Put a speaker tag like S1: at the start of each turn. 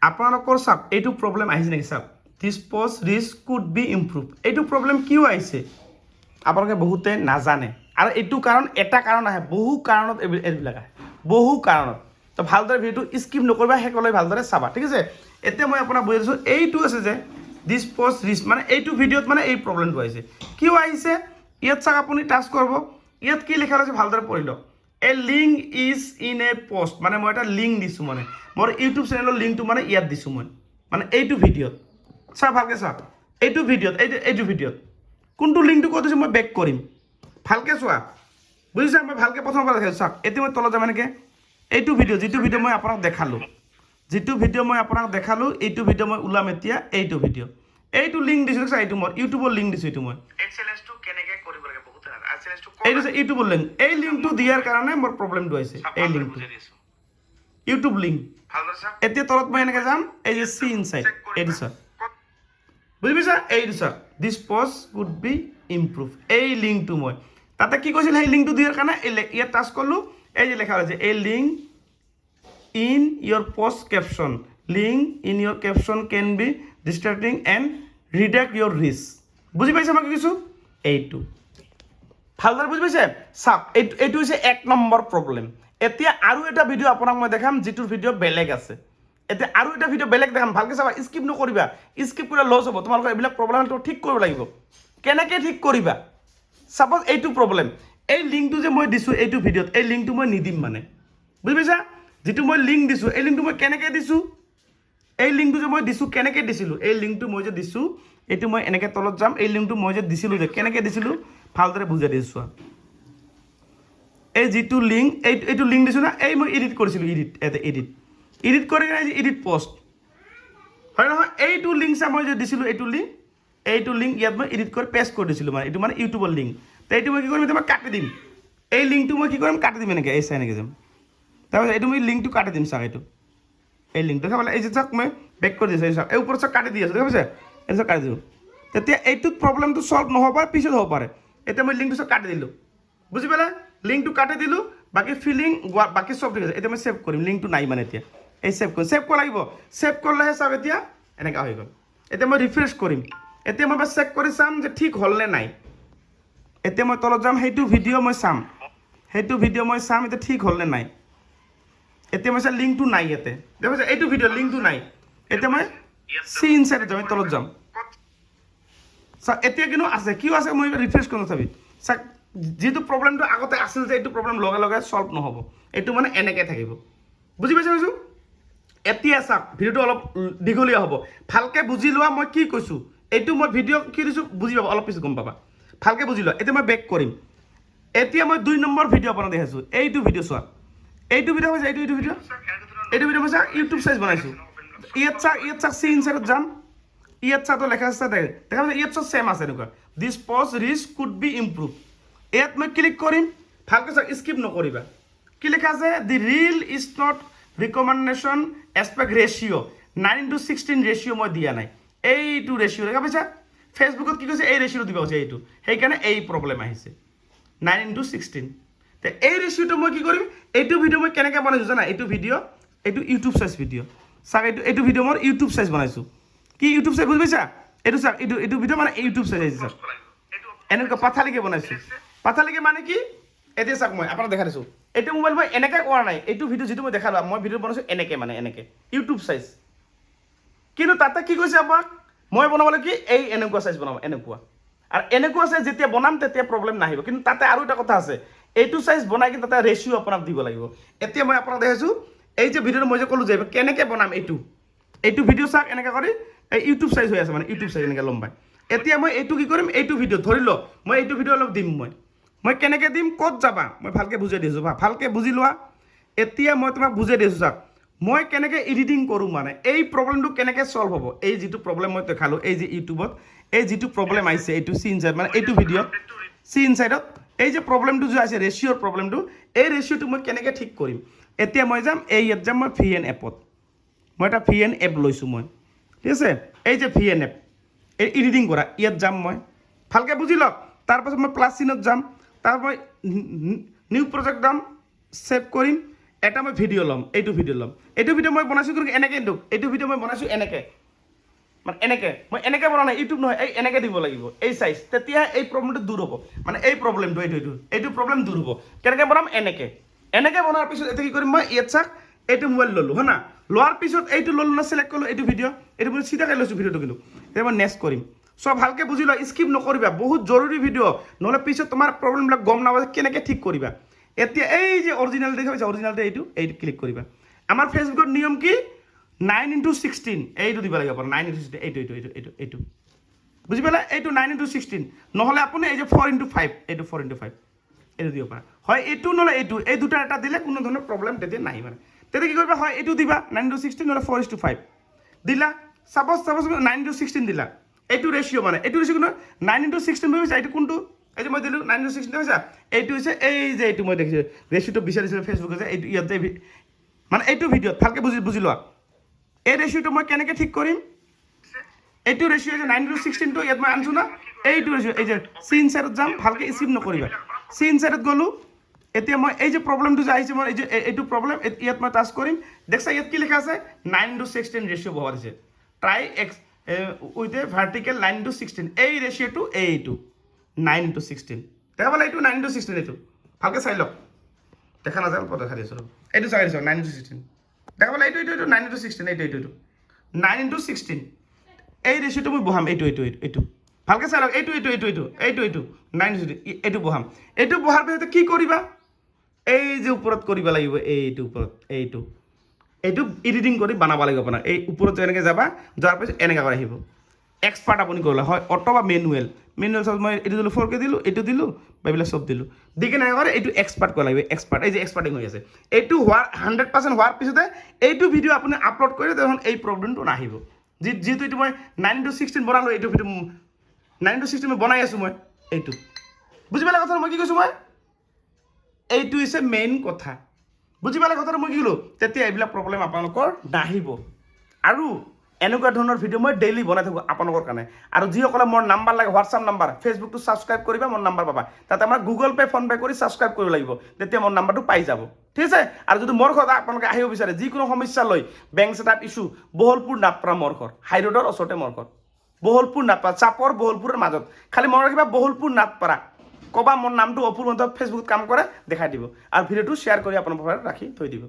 S1: আপোনালোকৰ চাওক এইটো প্ৰব্লেম আহিছে নেকি চাওক this post reach could be improve এইটো প্ৰব্লেম কিয় আহিছে আপোনালোকে বহুতে নাজানে আৰু এইটো কাৰণ এটা কাৰণ আহে বহু কাৰণত এইবিলাক আহে বহু কাৰণত তো ভালদৰে ভিডিঅ'টো স্কিপ নকৰিবা শেষলৈ ভালদৰে চাবা ঠিক আছে এতিয়া মই আপোনাক বুজাই দিছোঁ এইটো আছে যে দিছ পষ্ট ৰিচ মানে এইটো ভিডিঅ'ত মানে এই প্ৰব্লেমটো আহিছে কিয় আহিছে ইয়াত চাওক আপুনি টাচ কৰিব ইয়াত কি লিখা আছে ভালদৰে পঢ়ি লওক a link is in a post মানে মই এটা লিংক দিছোঁ মানে মোৰ ইউটিউব চেনেলৰ লিংকটো মানে ইয়াত দিছোঁ মই মানে এইটো ভিডিঅ'ত চাওক ভালকৈ চাওক এইটো ভিডিঅ'ত এইটো ভিডিঅ'ত কোনটো লিংকটো কৈ দিছোঁ মই বেক কৰিম ভালকৈ চোৱা বুজিছা মই ভালকৈ প্ৰথমৰ পৰা দেখাইছোঁ চাওক এতিয়া মই তলত যাম এনেকৈ এইটো ভিডিঅ' যিটো ভিডিঅ' মই আপোনাক দেখালোঁ এইটো ভিডিঅ' মই ওলাম এতিয়া এইটো ভিডিঅ' এইটো লিংক দিছোঁ চাওক এইটো মই ইউটিউবৰ লিংক দিছোঁ এইটো মই চেলেঞ্জটো কেনেকৈ কৰিব লাগে বহুত এইটো হৈছে ইউটিউবৰ লিংক এই লিংকটো দিয়াৰ কাৰণে মোৰ প্ৰব্লেমটো হৈছে এই লিংকটো ইউটিউব লিংক এতিয়া তলত মই এনেকৈ যাম এই যে চি ইনচাইড এইটো চাওক বুজি পাইছা এইটো চাওক this post could be improve এই লিংকটো মই তাতে কি কৈছিল সেই লিংকটো দিয়াৰ কাৰণে ইয়াত টাচ কৰিলোঁ এই যে লেখা হৈছে এই link in your post caption link in your caption can be distracting and reduce your reach বুজি পাইছে মই কি কৈছোঁ এইটো ভালদৰে বুজি পাইছে চাওক এইটো হৈছে 1 নম্বৰ প্ৰব্লেম এতিয়া আৰু এটা ভিডিঅ' আপোনাক মই দেখাম যিটোৰ ভিডিঅ' বেলেগ আছে এতিয়া আৰু এটা ভিডিঅ' বেলেগ দেখাম ভালকৈ চাবা স্কিপ নকৰিবা স্কিপ কৰিলে লছ হ'ব তোমালোকৰ এইবিলাক প্ৰব্লেমটো ঠিক কৰিব লাগিব কেনেকৈ ঠিক কৰিবা ছাপ'জ এইটো প্ৰব্লেম এই লিংকটো যে মই দিছোঁ এইটো ভিডিঅ'ত এই লিংকটো মই নিদিম মানে বুজি পাইছা যিটো মই লিংক দিছোঁ এই লিংকটো মই কেনেকৈ দিছোঁ এই লিংকটো যে মই দিছোঁ কেনেকৈ দিছিলোঁ এই লিংকটো মই যে দিছোঁ এইটো মই এনেকৈ তলত যাম এই লিংকটো মই যে দিছিলোঁ যে কেনেকৈ দিছিলোঁ ভালদৰে বুজাই দিছোঁ এই যিটো লিংক এইটো লিংক দিছোঁ না এই মই এডিট কৰিছিলোঁ এডিট কৰি কিনে এডিট পোষ্ট হয় নহয় এইটো লিংক চা মই যে দিছিলোঁ এইটো লিংক ইয়াত মই এডিট কৰি পেষ্ট কৰি দিছিলোঁ মানে এইটো মানে ইউটিউবৰ লিংক তো এইটো মই কি কৰিম এতিয়া মই কাটি দিম এই লিংকটো মই কি কৰিম কাটি দিম এনেকৈ এই চাই এনেকৈ যাম তাৰপিছত এইটো মই লিংকটো কাটি দিম চাওক এই লিংকটো চাবলৈ এই যে চাওক মই বেক কৰি দিছোঁ এই চাওক এই ওপৰত চাওক কাটি দি আছোঁ দেখা পাইছে এই চাওক কাটি দিওঁ তেতিয়া এইটোত প্ৰব্লেমটো ছল্ভ নহ'ব পাৰে পিছত হ'ব পাৰে এতিয়া মই লিংকটো চাওক কাটি দিলোঁ বুজি পালে লিংকটো কাটি দিলোঁ বাকী ফিলিং বাকী চব ঠিক আছে এতিয়া মই ছেভ কৰিম লিংকটো নাই মানে এতিয়া এই ছেভ কৰিব লাগিব ছেভ কৰিলেহে চাওক এতিয়া এনেকুৱা হৈ গ'ল এতিয়া মই ৰিফ্ৰেছ কৰিম এতিয়া মই চেক কৰি চাম যে ঠিক হ'লনে নাই এতিয়া মই তলত যাম সেইটো ভিডিঅ' মই চাম এতিয়া ঠিক হ'লনে নাই এতিয়া মই চাম লিংকটো নাই ইয়াতে দেখা এইটো ভিডিঅ' লিংকটো নাই এতিয়া মই চি ইনচাইডত যাম তলত যাম চাওক এতিয়া কিন্তু আছে কিয় আছে মই ৰিফ্ৰেছ কৰি নাথাবি চাওক যিটো প্ৰব্লেমটো আগতে আছিল যে এইটো প্ৰব্লেম লগে লগে ছল্ভ নহ'ব এইটো মানে এনেকৈ থাকিব বুজি পাইছে কৈছোঁ এতিয়া চাওক ভিডিঅ'টো অলপ দীঘলীয়া হ'ব ভালকৈ বুজি লোৱা মই কি কৈছোঁ এইটো মই ভিডিঅ' কি দিছোঁ বুজি পাবা অলপ পিছত গম পাবা ভালকৈ বুজি লোৱা এতিয়া মই বেক কৰিম এতিয়া মই 2 নম্বৰ ভিডিঅ' আপোনাক দেখাইছোঁ এইটো ভিডিঅ' চোৱা এইটো ভিডিঅ' হৈছে এইটো ভিডিঅ' মই চাওক ইউটিউব চাইজ বনাইছোঁ ইয়াত চাওক চি ইনচাইডত যাম ইয়াত চাওঁতো লেখা আছে দেখা পাইছে ইয়াত চব ছেম আছে এনেকুৱা this post reach could be improve ইয়াত মই ক্লিক কৰিম ভালকৈ চাওক স্কিপ নকৰিবা কি লেখা আছে the reel is not recommendation aspect ratio' 9:16 ratio' মই দিয়া নাই এইটো ৰেচিঅ' দেখা পাইছা ফেচবুকত কি কৈছে এই ৰেচিঅ'টো দিব কৈছে এইটো সেইকাৰণে এই প্ৰব্লেম আহিছে 9:16 তে এই ৰেচিঅ'টো মই কি কৰিম এইটো ভিডিঅ' মই কেনেকৈ বনাইছোঁ জানা এইটো ইউটিউব চাইজ ভিডিঅ' চাওক এইটো ভিডিঅ' মই ইউটিউব চাইজ বনাইছোঁ কি ইউটিউব চাইজ বুজি পাইছা এইটো চাওক এইটো ভিডিঅ' মানে ইউটিউব চাইজ আহিছে চাওক এনেকুৱা পাথালিকৈ বনাইছোঁ পাথালিকৈ মানে কি এতিয়া চাওক মই আপোনাক দেখা দিছোঁ এইটো মোবাইল মই এনেকৈ কৰা নাই এইটো ভিডিঅ' যিটো মই দেখালোঁ মই ভিডিঅ' বনাইছোঁ এনেকৈ মানে এনেকৈ ইউটিউব চাইজ কিন্তু তাতে কি কৈছে আপোনাক মই বনাবলৈ কি এই এনেকুৱা চাইজ বনাম এনেকুৱা আৰু এনেকুৱা চাইজ যেতিয়া বনাম তেতিয়া প্ৰব্লেম নাহিব কিন্তু তাতে আৰু এটা কথা আছে এইটো চাইজ বনাই কিন্তু তাতে ৰেচিঅ' আপোনাক দিব লাগিব এতিয়া মই আপোনাক দেখাইছোঁ এই যে ভিডিঅ'টো মই যে ক'লোঁ যে কেনেকৈ বনাম এইটো ভিডিঅ' চাওক এনেকৈ কৰি এই ইউটিউব চাইজ হৈ আছে মানে ইউটিউব চাইজ এনেকৈ লম্বাই এতিয়া মই এইটো কি কৰিম এইটো ভিডিঅ' ধৰি লওক মই এইটো ভিডিঅ' অলপ দিম মই কেনেকৈ দিম ক'ত যাবা মই ভালকৈ বুজাই দিছোঁ ভালকৈ বুজি লোৱা এতিয়া মই তোমাক বুজাই দিছোঁ চাওক মই কেনেকৈ এডিটিং কৰোঁ মানে এই প্ৰব্লেমটো কেনেকৈ ছল্ভ হ'ব এই যিটো প্ৰব্লেম মই দেখালোঁ এই যে ইউটিউবত এই যিটো প্ৰব্লেম আহিছে এইটো চি ইনচাইড মানে এইটো ভিডিঅ'ত চি ইনচাইডত এই যে প্ৰব্লেমটো যে আছে ৰেচিঅ'ৰ প্ৰব্লেমটো এই ৰেচিঅ'টো মই কেনেকৈ ঠিক কৰিম এতিয়া মই যাম ইয়াত যাম মই VN এপত মই এটা VN এপ লৈছোঁ মই ঠিক আছে এই যে VN এপ এই এডিটিং কৰা ইয়াত যাম মই ভালকৈ বুজি লওক তাৰপাছত মই প্লাছ চিনত যাম তাৰ মই নিউ প্ৰজেক্ট যাম ছেভ কৰিম এটা মই ভিডিঅ' ল'ম, এইটো ভিডিঅ' মই বনাইছোঁ কিন্তু এনেকৈ দিওঁ, এইটো ভিডিঅ' মই বনাইছোঁ এনেকৈ, মানে এনেকৈ মই এনেকৈ বনা নাই, ইউটিউব নহয়, এই এনেকৈ দিব লাগিব, এই চাইজ, তেতিয়া এই প্ৰব্লেমটো দূৰ হ'ব, মানে এই প্ৰব্লেমটো এইটো প্ৰব্লেম দূৰ হ'ব। কেনেকৈ বনাম? এনেকৈ বনোৱাৰ পিছত এতিয়া কি কৰিম মই, ইয়াত চাওক এইটো মোবাইল ল'লোঁ হয় না, লোৱাৰ পিছত এইটো ল'লোঁ না, চিলেক্ট কৰিলোঁ, এইটো ভিডিঅ', এইটো মই চিধাকৈ লৈছোঁ ভিডিঅ'টো, কিন্তু এতিয়া মই নেক্সট কৰিম। চ' ভালকৈ বুজি লোৱা, স্কিপ নকৰিবা, বহুত জৰুৰী ভিডিঅ', নহ'লে পিছত তোমাৰ প্ৰব্লেমবিলাক গম নাপাবা কেনেকৈ ঠিক কৰিবা। এতিয়া এই যে অৰিজিনেল দেখা পাইছা, অৰিজিনেলটো এইটো ক্লিক কৰিবা। আমাৰ ফেচবুকৰ নিয়ম কি? 9x16 এইটো দিব লাগিব আপোনাৰ, 9x16 এইটো বুজি পালে? এইটো 9x16, নহ'লে আপুনি এই যে 4x5, এইটো 4x5 এইটো দিব পাৰা, হয় এইটো নহ'লে এইটো, এই দুটা এটা দিলে কোনো ধৰণৰ প্ৰব্লেম তেতিয়া নাহি। মানে তেতিয়া কি কৰিবা, হয় এইটো দিবা 9x16 নহ'লে 4:5 দিলা, চাপ'জ 9x16 দিলা, এইটো ৰেচিঅ' মানে এইটো ৰেচিঅ' কিন্তু 9x16 ভাবিছা, এইটো কোনটো? এইটো মই দিলোঁ 9x16 ভাবিছা, এইটো হৈছে এই যে এইটো মই দেখিছোঁ ৰেচিঅ'টো বিচাৰিছিলোঁ ফেচবুকত যে, এইটো ইয়াতে মানে এইটো ভিডিঅ'ত ভালকৈ বুজি লোৱা। এই ৰেচিঅ'টো মই কেনেকৈ ঠিক কৰিম? এইটো ৰেচিঅ' যে 9x16টো ইয়াত মই আনিছোঁ না, এইটো ৰেচিঅ', এই যে চি ইনচাইডত যাম, ভালকৈ স্কিপ নকৰিবা, চি ইনচাইডত গ'লোঁ। এতিয়া মই এই যে প্ৰব্লেমটো যে আহিছে, মই এই যে এইটো প্ৰব্লেম ইয়াত মই টাচ কৰিম, দেখছা ইয়াত কি লিখা আছে? 9:16 ৰেচিঅ' বহোৱা দিছে, try x with a vertical 9:16, এই ৰেচিঅ'টো এইটো 9:16, দেখা পালে? এইটো 9:16, এইটো ভালকৈ চাই লওক, দেখা নাযায় অলপ দেখা দিছোঁ, এইটো চাই দিছোঁ 9:16, দেখা পালে? এইটো 9:16, এইটো 9:16, এই ৰেচিঅ'টো মই বহাম, এইটো ভালকৈ চাই লওক, এইটো 9:16, এইটো বহাম। এইটো বহাৰ পিছতে কি কৰিবা? এই যে ওপৰত কৰিব লাগিব, এইটো ওপৰত এইটো এডিটিং কৰি বনাব লাগিব আপোনাৰ, এই ওপৰত যেনেকৈ যাবা, যোৱাৰ পিছত এনেকৈ কৰি আহিব। এক্সপাৰ্ট আপুনি কৰিলে হয়, অটো বা মেনুৱেল চাওক, মই এইটো দিলোঁ 4K দিলোঁ, এইটো দিলোঁ বা এইবিলাক চব দিলোঁ, দি কেনে কৰে এইটো এক্সপাৰ্ট কৰিব লাগিব, এক্সপাৰ্ট, এই যে এক্সপাৰ্টিং হৈ আছে, এইটো হোৱাৰ 100% হোৱাৰ পিছতে এইটো ভিডিঅ' আপুনি আপলোড কৰিলে দেখোন এই প্ৰব্লেমটো নাহিব। যিহেতু এইটো মই 9:16 বনালোঁ, এইটো ভিডিঅ' 9:16 মই বনাই আছোঁ, মই এইটো বুজি পালে কথাটো মই কি কৈছোঁ? মই এইটো হৈছে মেইন কথা, বুজি পালে কথাটো মই কি ক'লোঁ? তেতিয়া এইবিলাক প্ৰব্লেম আপোনালোকৰ নাহিব। আৰু এনেকুৱা ধৰণৰ ভিডিঅ' মই ডেইলি বনাই থাকোঁ আপোনালোকৰ কাৰণে। আৰু যিসকলে মোৰ নাম্বাৰ লাগে, হোৱাটছআপ নাম্বাৰ, ফেচবুকটো ছাবস্ক্ৰাইব কৰিবা, মোৰ নাম্বাৰ পাবা, তাতে আমাৰ গুগল পে', ফোনপে' কৰি ছাবস্ক্ৰাইব কৰিব লাগিব, তেতিয়া মোৰ নাম্বাৰটো পাই যাব, ঠিক আছে? আৰু যদি মোৰ ঘৰত আপোনালোকে আহিব বিচাৰে, যিকোনো সমস্যা লৈ, বেংক ছেটআপ ইছ্যু, বহলপুৰ নাটপাৰা মোৰ ঘৰ, হাইৰোডৰ ওচৰতে মোৰ ঘৰ, বহলপুৰ নাটপাৰা, চাপৰ বহলপুৰৰ মাজত, খালি মনত ৰাখিবা বহলপুৰ নাটপাৰা, ক'বা মোৰ নামটো অপূৰ্ব, ফেচবুকত কাম কৰে দেখাই দিব, আৰু ভিডিঅ'টো শ্বেয়াৰ কৰি আপোনালোকৰ ৰাখি থৈ দিব।